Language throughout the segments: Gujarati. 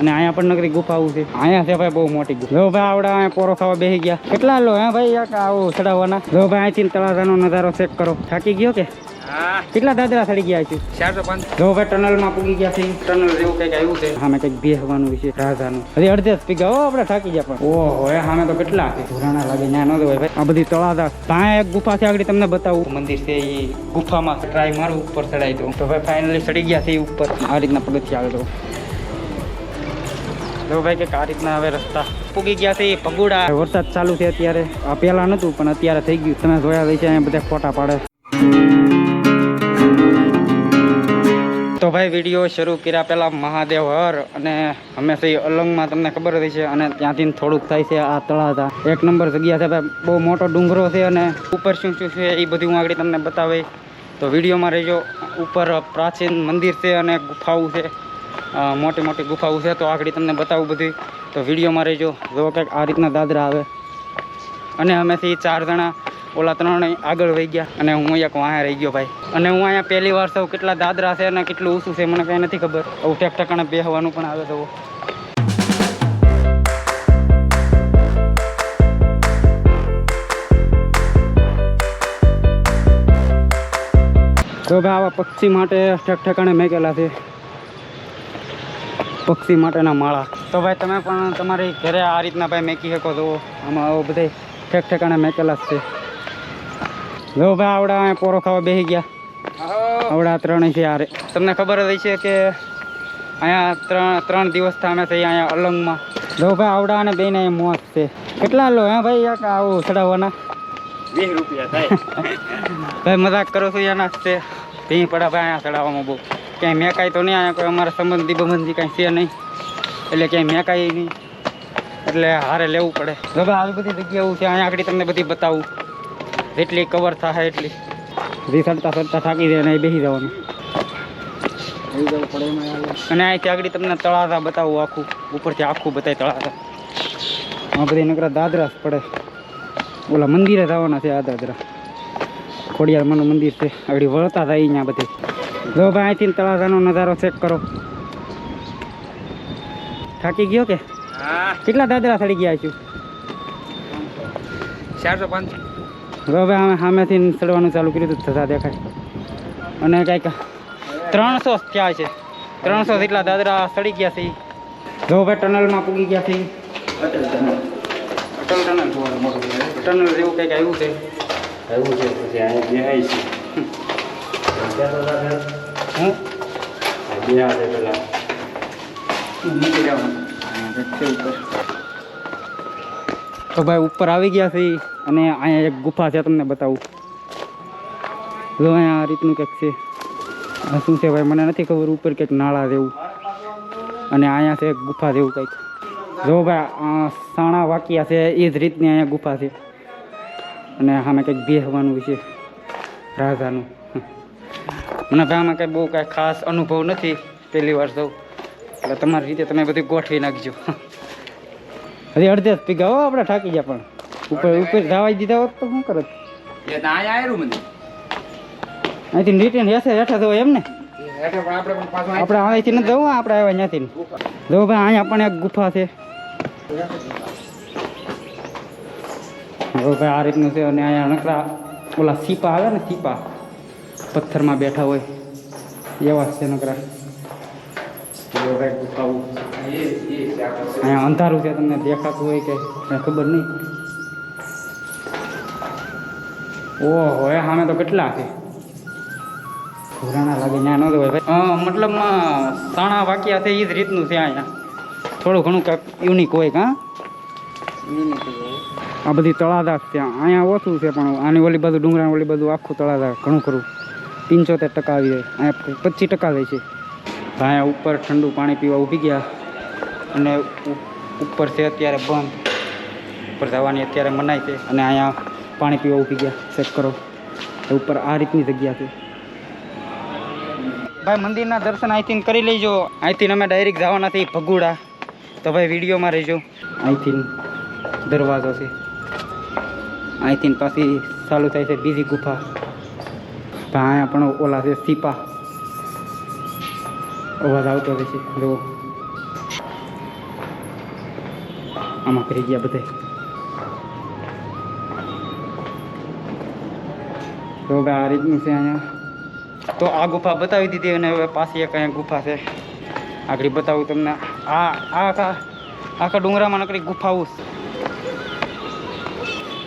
અને અહીંયા પણ નકરી ગુફા છે. અહીંયા છે ભાઈ બહુ મોટી ગુફા. જો ભાઈ આવડા અહીંયા પોરો ખાવા બેસી ગયા. કેટલા લો હે ભાઈ આવું ચડાવવાના? જો ભાઈ અહીંથી તળાજાનો નજારો ચેક કરો. થાકી ગયો કે કેટલા દાદરા ચડી ગયા છે? 405. જો ભાઈ ટનલમાં પૂગી ગયા છે. ટનલ જેવું કંઈક આવ્યું છે. સામે કંઈક બેસવાનું છે રાજાનું. હજી અડધે જ પીગા. ઓ આપણે થાકી ગયા પણ. ઓહો એ સામે તો કેટલા છે. ધોરાણા લાગે ત્યાં ન હોય ભાઈ. આ બધી તળાજા. ત્યાં એક ગુફા છે આગળ તમને બતાવું. મંદિર છે એ ગુફામાં ટ્રાય મારું ઉપર ચડાઈ દઉં. તો ભાઈ ફાઇનલી ચડી ગયા છે એ ઉપર. આ રીતના પગથિયા આવે તો જો ભાઈ કે આ રીતના હવે રસ્તા પૂગી ગયા છે એ ભગુડા. વરસાદ ચાલુ છે અત્યારે. આ પહેલા નતું પણ અત્યારે થઈ ગયું. તમે જોયા રહી છે અહીંયા બધા ફોટા પાડે. તો ભાઈ વિડીયો શરૂ કર્યા પહેલા મહાદેવ હર અને હંમેશા અલંગમાં તમને ખબર હતી છે. અને ત્યાંથી થોડુંક થાય છે આ તળાજા. એક નંબર જગ્યા છે ભાઈ. બહુ મોટો ડુંગરો છે અને ઉપર શું શું છે એ બધું હું આગળ તમને બતાવે. તો વિડીયોમાં રહેજો. ઉપર પ્રાચીન મંદિર છે અને ગુફાઓ છે. મોટી મોટી ગુફાઓ છે. તો આગળ તમને બતાવું બધું. તો વિડીયોમાં રહેજો. જો કંઈક આ રીતના દાદરા આવે અને હંમેશા 4 જણા ઓલા 3 આગળ વહી ગયા અને હું એક વાંહે રહી ગયો ભાઈ. અને હું અહીંયા પહેલી વાર સૌ કેટલા દાદરા છે અને કેટલું ઊંચું છે મને કંઈ નથી ખબર. આવું ઠેકઠેકાણે બેસવાનું પણ આવે તો ભાઈ આવા પક્ષી માટે ઠેકઠેકાણે મેકેલા છે. પક્ષી માટેના માળા. તો ભાઈ તમે પણ તમારી ઘરે આ રીતના ભાઈ મેકી શકો તો આમાં આવો બધા ઠેકઠેકાણે મેકેલા જ છે. જો ભાઈ આવડા અહીંયા પોરો ખાવા બેસી ગયા. આવડા 3 છે યાર. તમને ખબર જ છે કે અહીંયા 3 દિવસથી અમે થઈ અહીંયા અલંગમાં. જો ભાઈ આવડા અને બેને અહીંયા મોત છે. કેટલા લો હે ભાઈ આવું ચડાવવાના? 20 રૂપિયા થાય. ભાઈ મજાક કરો છો એના જ છે. ભીં પડે ભાઈ અહીંયા ચડાવવામાં બહુ. ક્યાંય મેકાય તો નહીં. અહીંયા કોઈ અમારા સંબંધી કાંઈ છે નહીં એટલે ક્યાંય મેકાય નહીં એટલે હારે લેવું પડે. જો ભાઈ આવી બધી જગ્યાઓ છે. અહીંયા આગળ તમને બધી બતાવું. જેટલી કવર થાય એટલી. ચડતા થાકી જાય અને બેસી જવાનું. અને અહીંથી આગળ તમને તળાજા બતાવું આખું. ઉપરથી આખું બતાવી તળાજા. આ બધી નકરા દાદરા જ પડે. ઓલા મંદિરે જવાના છે આ દાદરા. ખોડિયારમાંનું મંદિર છે. આગળ વળતા થાય અહીંયા બધી. જો ભાઈ અહીંથી તળાજાનો નજારો ચેક કરો. થાકી ગયો કે કેટલા દાદરા ચડી ગયા છું? 405. જો ભાઈ અમે સામેથી ચડવાનું ચાલુ કર્યું હતું. થતા દેખાય અને કંઈક 300 થયા છે. 300 જેટલા દાદરા ચડી ગયા છે. જો ભાઈ ટનલમાં પૂગી ગયા છે. અટલ ટનલ ટનલ જેવું કંઈક આવ્યું છે. પછી અહીંયા બેહાય છે. મૂકી જવાનું. તો ભાઈ ઉપર આવી ગયા છે અને અહીંયા એક ગુફા છે તમને બતાવું. જો અહીંયા આ રીતનું કંઈક છે. આ શું છે ભાઈ મને નથી ખબર. ઉપર કંઈક નાળા જેવું અને અહીંયા છે ગુફા જેવું કંઈક. જો ભાઈ સાણા વાક્યા છે એ જ રીતની અહીંયા ગુફા છે. અને સામે કંઈક બેસવાનું છે રાજાનું. મને ભાઈ આમાં કંઈ બહુ કાંઈ ખાસ અનુભવ નથી. પહેલી વાર સૌ એટલે તમારી રીતે તમે બધું ગોઠવી નાખજો. હજી અડધે જ પીગા. હો આપણે થાકી ગયા પણ ઉપર જવા દીધા હોત તો શું કરત? અહીંથી રિટર્ન હેઠા તો એમ ને આપણે અહીંથી નથી જવું. આપણે આવ્યા ત્યાંથી. જો ભાઈ અહીંયા પણ એક ગુફા છે. જો ભાઈ આ રીતનું છે. અને અહીંયા નકરા ઓલા સીપા આવે ને સીપા પથ્થરમાં બેઠા હોય એવા છે નકરા. ગુફાઓ અહીંયા અંધારું છે. તમને દેખાતું હોય કે ખબર નહીં. ઓહો એ સામે તો કેટલા છે. પુરાણા લાગે ત્યાં નહોતું હોય ભાઈ. મતલબમાં સાણા વાક્યા છે એ જ રીતનું છે. અહીંયા થોડું ઘણું કાંઈક યુનિક હોય. કાં આ બધી તળાજા છે. અહીંયા ઓછું છે પણ આની ઓલી બાજુ ડુંગરા ઓલી બાજુ આખું તળાજા ઘણું ખરું. 75% આવી જાય. અહીંયા 25% લે છે. અહીંયા ઉપર ઠંડુ પાણી પીવા ઊભી ગયા અને ઉપર છે અત્યારે બંધ. ઉપર જવાની અત્યારે મનાય છે અને અહીંયા પાણી પીવા ઊભી ગયા. ચેક કરો ઉપર આ રીતની જગ્યા છે. ભાઈ મંદિરના દર્શન અહીંથી કરી લેજો. અહીંથી અમે ડાયરેક્ટ જવાના છીએ ભગુડા. તો ભાઈ વિડીયોમાં રહેજો. અહીંથી દરવાજો છે. અહીંથી પાછી ચાલુ થાય છે બીજી ગુફા. અહીંયા પણ ઓલા છે સીપા. અવાજ આવતો રહેશે. જો આમાં કરી ગયા બધે. તો હવે આ રીતનું છે અહીંયા. તો આ ગુફા બતાવી દીધી અને હવે પાછી એક અહીંયા ગુફા છે આગળ બતાવું તમને. આખા ડુંગરામાં નકરી ગુફાઓ.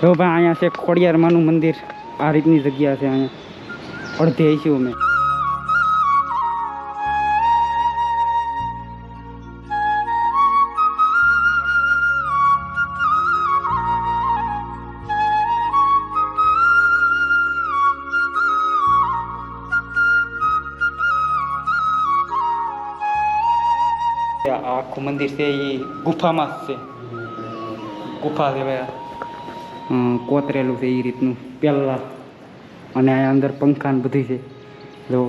તો ભાઈ અહીંયા છે ખોડિયારમાંનું મંદિર. આ રીતની જગ્યા છે અહીંયા અડધે આવીશું અમે. આખું મંદિર છે એ ગુફામાં જ છે. ગુફા છે ભાઈ કોતરેલું છે એ રીતનું પહેલાં. અને અહીંયા અંદર પંખા ને બધી છે. જો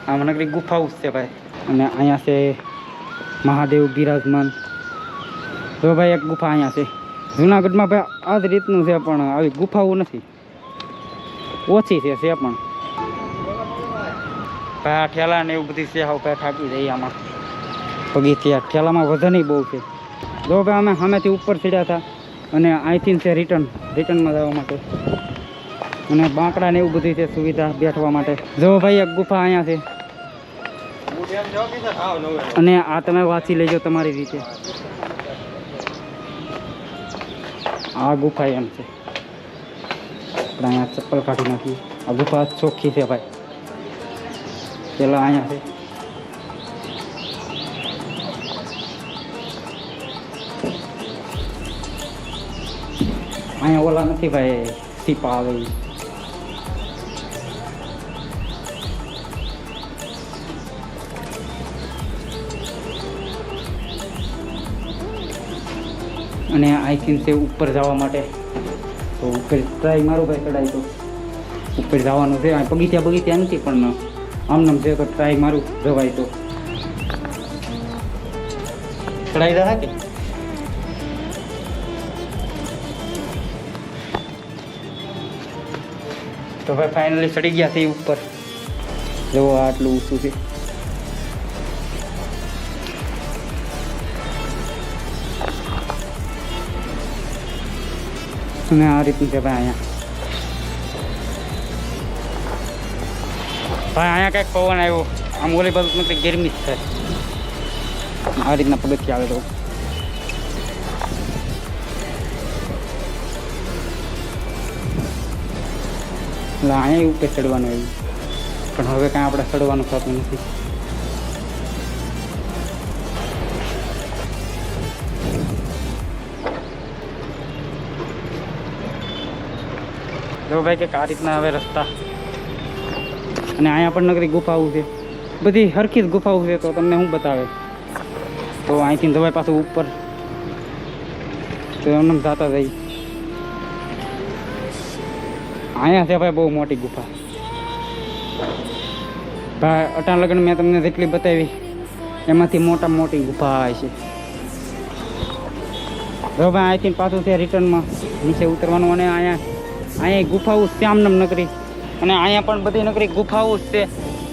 આમ નગરી ગુફાઓ જ છે ભાઈ. અને અહીંયા છે મહાદેવ બિરાજમાન. જો ભાઈ એક ગુફા અહીંયા છે. જુનાગઢમાં ભાઈ આ જ રીતનું છે પણ આવી ગુફાઓ નથી, ઓછી છે પણ ભાઈ આ ઠેલા ને એવું બધી છે. હવે ભાઈ થાકી જઈએ આમાં પગીથી. ઠેલામાં વજન બહુ છે. જો ભાઈ અમે સામેથી ઉપર ચડ્યા હતા અને અહીંથી છે રિટર્નમાં જવા માટે. અને બાંકડા ને એવું બધું છે સુવિધા બેઠવા માટે. જો ભાઈ એક ગુફા અહીંયા છે અને આ તમે વાંચી લેજો તમારી રીતે. આ ગુફા એમ છે. આપણે અહીંયા ચપ્પલ કાઢી નાખી. આ ગુફા ચોખ્ખી છે ભાઈ. પેલા અહીંયા છે. અહીંયા ઓલા નથી ભાઈ, સીપા આવે. અને આઈથી છે ઉપર જવા માટે. તો ઉપર ટ્રાય મારો ભાઈ ચડાય તો ઉપર જવાનું છે. બગીચા નથી પણ આમનામ છે તો ટ્રાય મારું જવાય તો ચડાઈ રહ્યા કે. તો ભાઈ ફાઇનલી ચડી ગયા છે ઉપર. જુઓ આટલું ઊંચું છે. અને આ રીતનું છે ભાઈ અહીંયા. ભાઈ અહીંયા કંઈક પવન આવ્યો. આમ ઓલી બાજુ કંઈક ગરમી જ થાય. આ રીતના પગથિયા આવે તો એટલે અહીંયા ઉપર ચડવાનું આવ્યું પણ હવે કાંઈ આપણે ચડવાનું થતું નથી. જો ભાઈ કંઈક આ રીતના હવે રસ્તા. અને અહીંયા પણ નગરી ગુફાઓ છે, બધી હરખી જ ગુફાઓ છે. તો તમને શું બતાવે. તો અહીંથી દવાઈ પાછું ઉપર તો એમને જતા જઈ. અહીંયા છે ભાઈ બહુ મોટી ગુફા. ભાઈ અટાણ લગ્ન મેં તમને જેટલી બતાવી એમાંથી મોટી ગુફા છે. જો ભાઈ અહીંથી પાછું છે રિટર્નમાં નીચે ઉતરવાનું. અને અહીંયા ગુફાઓ શ્યામનમ નગરી. અને અહીંયા પણ બધી નગરી ગુફાઓ જ છે.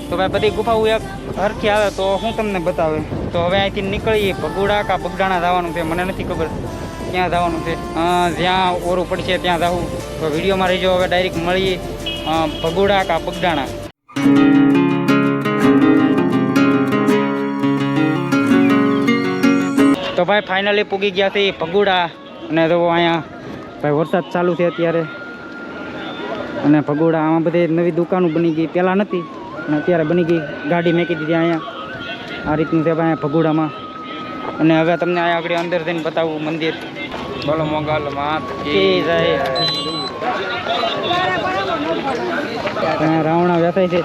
તો ભાઈ બધી ગુફાઓ એક હરખી આવે તો હું તમને બતાવે. તો હવે અહીંથી નીકળીએ ભગુડા કા બગડાણા જવાનું છે. મને નથી ખબર ક્યાં જવાનું છે. જ્યાં ઓરું પડશે ત્યાં જવું. તો વિડીયોમાં રહીજો. હવે ડાયરેક્ટ મળીએ ભગુડા કા બગડાણા. તો ભાઈ ફાઇનલી પૂગી ગયા છે ભગુડા. અને તો અહીંયા ભાઈ વરસાદ ચાલુ છે અત્યારે. અને ભગોડા આમાં બધી નવી દુકાનો બની ગઈ. પહેલાં નથી અને અત્યારે બની ગઈ. ગાડી મેકી દીધી અહીંયા. આ રીતનું છે અહીંયા ભગોડામાં. અને હવે તમને અહીંયા આગળ અંદર જઈને બતાવું મંદિર. બોલો મોગલ માત કી જય. રાવણા વેચાય છે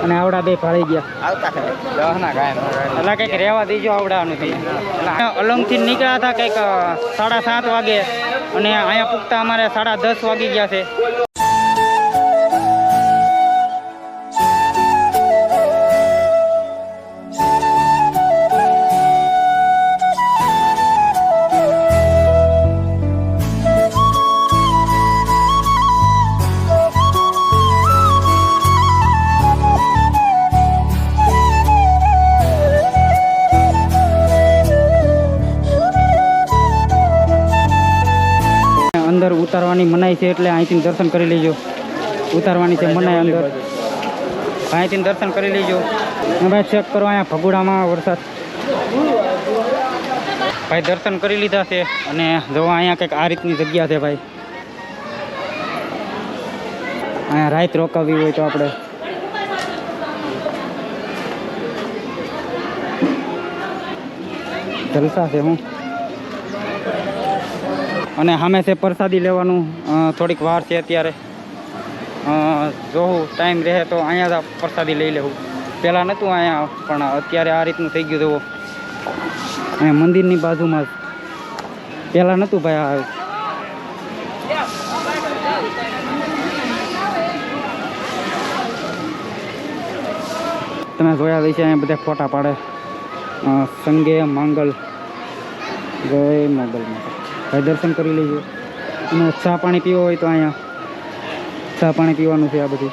અને આવડા બે ભાળી ગયા. એટલે કંઈક રહેવા દેજો આવડાનું. અલંગથી નીકળ્યા હતા કંઈક 7:30 વાગે અને અહીંયા પૂગતા અમારે 10:30 વાગી ગયા છે. ઉતારવાની મનાઈ છે, એટલે અહીંથી દર્શન કરી લેજો. ઉતારવાની છે મનાઈ અંદર, અહીંથી દર્શન કરી લેજો. અને ભાઈ ચેક કરો અહીંયા ભગુડામાં વરસાદ. ભાઈ દર્શન કરી લીધા છે અને જો અહીંયા કંઈક આ રીતની જગ્યા છે ભાઈ. અહીંયા રાત રોકાવી હોય તો આપણે જલસા છે હું. અને સામે છે પ્રસાદી લેવાનું, થોડીક વાર છે અત્યારે. જોઉં ટાઈમ રહે તો અહીંયા જ પ્રસાદી લઈ લેવું. પહેલાં નહોતું અહીંયા, પણ અત્યારે આ રીતનું થઈ ગયું. જુઓ અહીંયા મંદિરની બાજુમાં જ, પહેલાં નહોતું ભાઈ આ. તમે જોયા દઈ છે અહીંયા બધા ફોટા પાડે. સંગે માંગલ, જય મોગલ માતા. ભાઈ દર્શન કરી લેજો. અને ચા પાણી પીવો હોય તો અહીંયા ચા પાણી પીવાનું છે. આ બધું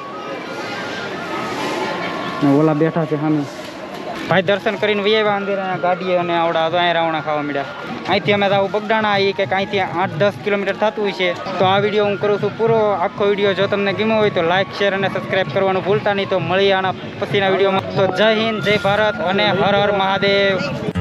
ઓલા બેઠા છે સામે. ભાઈ દર્શન કરીને વૈયા અંદર અહીંયા ગાડીએ અને આવડા તો અહીંયા રાવણા ખાવા મળ્યા. અહીંથી અમે આવું બગડાણા એ કંઈક અહીંથી 8-10 કિલોમીટર થતું હોય છે. તો આ વિડીયો હું કરું છું પૂરો. આખો વિડીયો જો તમને ગમ્યો હોય તો લાઇક, શેર અને સબસ્ક્રાઈબ કરવાનું ભૂલતા નહીં. તો મળીએ આના પછીના વિડીયોમાં. તો જય હિન્દ, જય ભારત અને હર હર મહાદેવ.